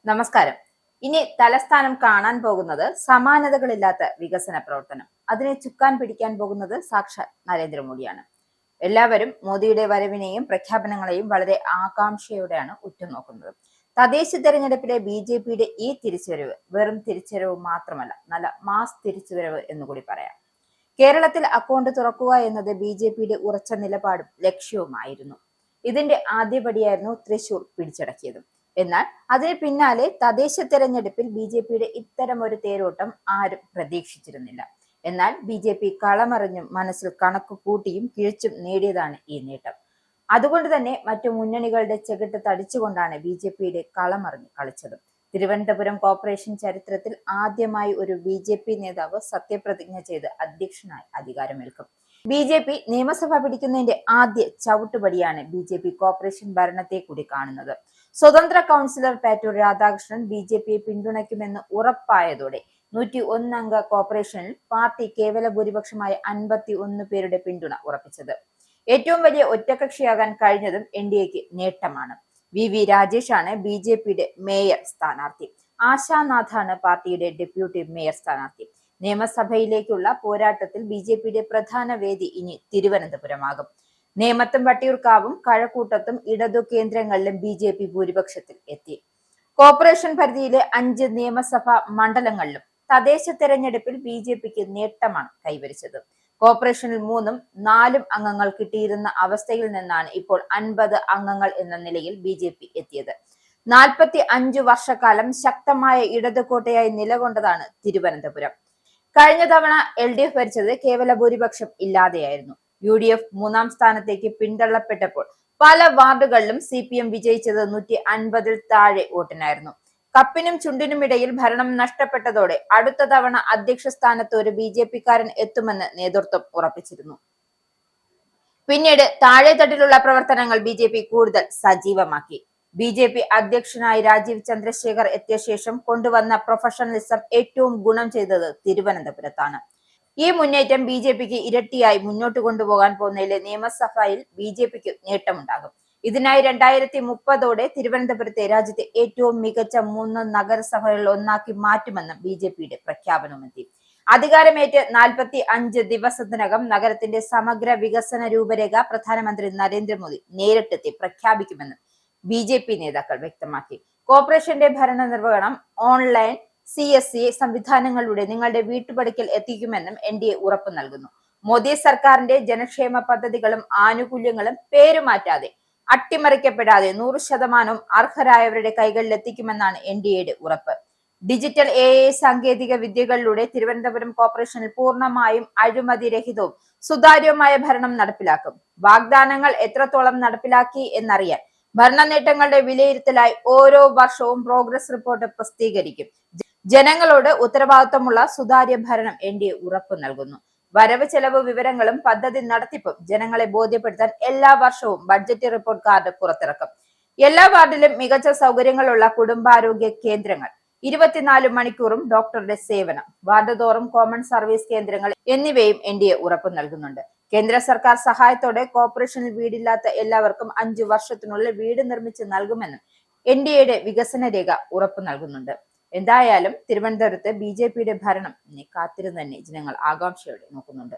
നമസ്കാരം. ഇനി തലസ്ഥാനം കാണാൻ പോകുന്നത് സമാനതകളില്ലാത്ത വികസന പ്രവർത്തനം. അതിനെ ചുക്കാൻ പിടിക്കാൻ പോകുന്നത് സാക്ഷാൽ നരേന്ദ്രമോദിയാണ്. എല്ലാവരും മോദിയുടെ വരവിനെയും പ്രഖ്യാപനങ്ങളെയും വളരെ ആകാംക്ഷയോടെയാണ് ഉറ്റുനോക്കുന്നത്. തദ്ദേശ തെരഞ്ഞെടുപ്പിലെ BJPയുടെ ഈ തിരിച്ചുവരവ് വെറും തിരിച്ചുവരവ് മാത്രമല്ല, നല്ല മാസ് തിരിച്ചുവരവ് എന്നുകൂടി പറയാം. കേരളത്തിൽ അക്കൗണ്ട് തുറക്കുക എന്നത് BJPയുടെ ഉറച്ച നിലപാടും ലക്ഷ്യവുമായിരുന്നു. ഇതിന്റെ ആദ്യപടിയായിരുന്നു തൃശൂർ പിടിച്ചടക്കിയത്. എന്നാൽ അതിന് പിന്നാലെ തദ്ദേശ തെരഞ്ഞെടുപ്പിൽ BJPയുടെ ഇത്തരം ഒരു തേരോട്ടം ആരും പ്രതീക്ഷിച്ചിരുന്നില്ല. എന്നാൽ BJP കളമറിഞ്ഞും മനസ്സിൽ കണക്ക് കൂട്ടിയും കിഴിച്ചും നേടിയതാണ് ഈ നേട്ടം. അതുകൊണ്ട് തന്നെ മറ്റു മുന്നണികളുടെ ചെകിട്ട് തടിച്ചുകൊണ്ടാണ് BJPയുടെ കളമറിഞ്ഞ് കളിച്ചത്. തിരുവനന്തപുരം കോർപ്പറേഷൻ ചരിത്രത്തിൽ ആദ്യമായി ഒരു BJP നേതാവ് സത്യപ്രതിജ്ഞ ചെയ്ത് അധ്യക്ഷനായി അധികാരമേൽക്കും. BJP നിയമസഭ പിടിക്കുന്നതിന്റെ ആദ്യ ചവിട്ടുപടിയാണ് BJP കോർപ്പറേഷൻ ഭരണത്തെ കൂടി കാണുന്നത്. സ്വതന്ത്ര കൗൺസിലർ പാറ്റൂർ രാധാകൃഷ്ണൻ BJPയെ പിന്തുണയ്ക്കുമെന്ന് ഉറപ്പായതോടെ 101 അംഗ കോർപ്പറേഷനിൽ പാർട്ടി കേവല ഭൂരിപക്ഷമായ 51 പേരുടെ പിന്തുണ ഉറപ്പിച്ചത്. ഏറ്റവും വലിയ ഒറ്റകക്ഷിയാകാൻ കഴിഞ്ഞതും NDAക്ക് നേട്ടമാണ്. VV രാജേഷാണ് BJPയുടെ മേയർ സ്ഥാനാർത്ഥി. ആശാനാഥാണ് പാർട്ടിയുടെ ഡെപ്യൂട്ടി മേയർ സ്ഥാനാർത്ഥി. നിയമസഭയിലേക്കുള്ള പോരാട്ടത്തിൽ BJPയുടെ പ്രധാന വേദി ഇനി തിരുവനന്തപുരമാകും. നേമത്തും വട്ടിയൂർക്കാവും കഴക്കൂട്ടത്തും ഇടതു കേന്ദ്രങ്ങളിലും BJP ഭൂരിപക്ഷത്തിൽ എത്തി. കോർപ്പറേഷൻ പരിധിയിലെ 5 നിയമസഭാ മണ്ഡലങ്ങളിലും തദ്ദേശ തെരഞ്ഞെടുപ്പിൽ BJPക്ക് നേട്ടമാണ് കൈവരിച്ചത്. കോർപ്പറേഷനിൽ 3ഉം 4ഉം അംഗങ്ങൾ കിട്ടിയിരുന്ന അവസ്ഥയിൽ നിന്നാണ് ഇപ്പോൾ 50 അംഗങ്ങൾ എന്ന നിലയിൽ BJP എത്തിയത്. 45 വർഷക്കാലം ശക്തമായ ഇടതുകോട്ടയായി നിലകൊണ്ടതാണ് തിരുവനന്തപുരം. കഴിഞ്ഞ തവണ LDF ഭരിച്ചത് കേവല ഭൂരിപക്ഷം ഇല്ലാതെയായിരുന്നു. UDF 3ാം സ്ഥാനത്തേക്ക് പിന്തള്ളപ്പെട്ടപ്പോൾ പല വാർഡുകളിലും CPM വിജയിച്ചത് 150-ൽ താഴെ വോട്ടിനായിരുന്നു. കപ്പിനും ചുണ്ടിനും ഇടയിൽ ഭരണം നഷ്ടപ്പെട്ടതോടെ അടുത്ത തവണ അധ്യക്ഷ സ്ഥാനത്ത് ഒരു BJPക്കാരൻ എത്തുമെന്ന് നേതൃത്വം ഉറപ്പിച്ചിരുന്നു. പിന്നീട് താഴെത്തട്ടിലുള്ള പ്രവർത്തനങ്ങൾ BJP കൂടുതൽ സജീവമാക്കി. BJP അധ്യക്ഷനായി രാജീവ് ചന്ദ്രശേഖർ എത്തിയ ശേഷം കൊണ്ടുവന്ന പ്രൊഫഷണലിസം ഏറ്റവും ഗുണം ചെയ്തത് തിരുവനന്തപുരത്താണ്. ഈ മുന്നേറ്റം BJPക്ക് ഇരട്ടിയായി മുന്നോട്ട് കൊണ്ടുപോകാൻ പോകുന്നതിലെ നിയമസഭയിൽ BJPക്ക് നേട്ടമുണ്ടാകും. ഇതിനായി 2030ഓടെ തിരുവനന്തപുരത്തെ രാജ്യത്തെ ഏറ്റവും മികച്ച 3 നഗരസഭകളിൽ ഒന്നാക്കി മാറ്റുമെന്നും BJPയുടെ പ്രഖ്യാപനമെത്തി. അധികാരമേറ്റ് 45 ദിവസത്തിനകം നഗരത്തിന്റെ സമഗ്ര വികസന രൂപരേഖ പ്രധാനമന്ത്രി നരേന്ദ്രമോദി നേരിട്ടെത്തി പ്രഖ്യാപിക്കുമെന്നും BJP നേതാക്കൾ വ്യക്തമാക്കി. കോർപ്പറേഷന്റെ ഭരണ നിർവഹണം ഓൺലൈൻ CSC സംവിധാനങ്ങളിലൂടെ നിങ്ങളുടെ വീട്ടുപടിക്കൽ എത്തിക്കുമെന്നും NDA ഉറപ്പു നൽകുന്നു. മോദി സർക്കാരിന്റെ ജനക്ഷേമ പദ്ധതികളും ആനുകൂല്യങ്ങളും പേരുമാറ്റാതെ അട്ടിമറിക്കപ്പെടാതെ 100% അർഹരായവരുടെ കൈകളിൽ എത്തിക്കുമെന്നാണ് NDAയുടെ ഉറപ്പ്. ഡിജിറ്റൽ AI സാങ്കേതിക വിദ്യകളിലൂടെ തിരുവനന്തപുരം കോർപ്പറേഷനിൽ പൂർണ്ണമായും അഴിമതിരഹിതവും സുതാര്യവുമായ ഭരണം നടപ്പിലാക്കും. വാഗ്ദാനങ്ങൾ എത്രത്തോളം നടപ്പിലാക്കി എന്നറിയാൻ ഭരണ നേട്ടങ്ങളുടെ വിലയിരുത്തലായി ഓരോ വർഷവും പ്രോഗ്രസ് റിപ്പോർട്ട് പ്രസിദ്ധീകരിക്കും. ജനങ്ങളോട് ഉത്തരവാദിത്തമുള്ള സുതാര്യ ഭരണം NDA ഉറപ്പു നൽകുന്നു. വരവ് ചെലവ് വിവരങ്ങളും പദ്ധതി നടത്തിപ്പും ജനങ്ങളെ ബോധ്യപ്പെടുത്താൻ എല്ലാ വർഷവും ബഡ്ജറ്റ് റിപ്പോർട്ട് കാർഡ് പുറത്തിറക്കും. എല്ലാ വാർഡിലും മികച്ച സൗകര്യങ്ങളുള്ള കുടുംബാരോഗ്യ കേന്ദ്രങ്ങൾ, 24 മണിക്കൂറും ഡോക്ടറുടെ സേവനം, വാർഡ് തോറും കോമൺ സർവീസ് കേന്ദ്രങ്ങൾ എന്നിവയും NDA ഉറപ്പു നൽകുന്നുണ്ട്. കേന്ദ്ര സർക്കാർ സഹായത്തോടെ കോർപ്പറേഷനിൽ വീടില്ലാത്ത എല്ലാവർക്കും 5 വർഷത്തിനുള്ളിൽ വീട് നിർമ്മിച്ച് നൽകുമെന്നും NDAയുടെ വികസന രേഖ ഉറപ്പു നൽകുന്നുണ്ട്. എന്തായാലും തിരുവനന്തപുരത്ത് BJPയുടെ ഭരണം കാത്തിരുന്ന് തന്നെ ജനങ്ങൾ ആകാംക്ഷയോടെ നോക്കുന്നുണ്ട്.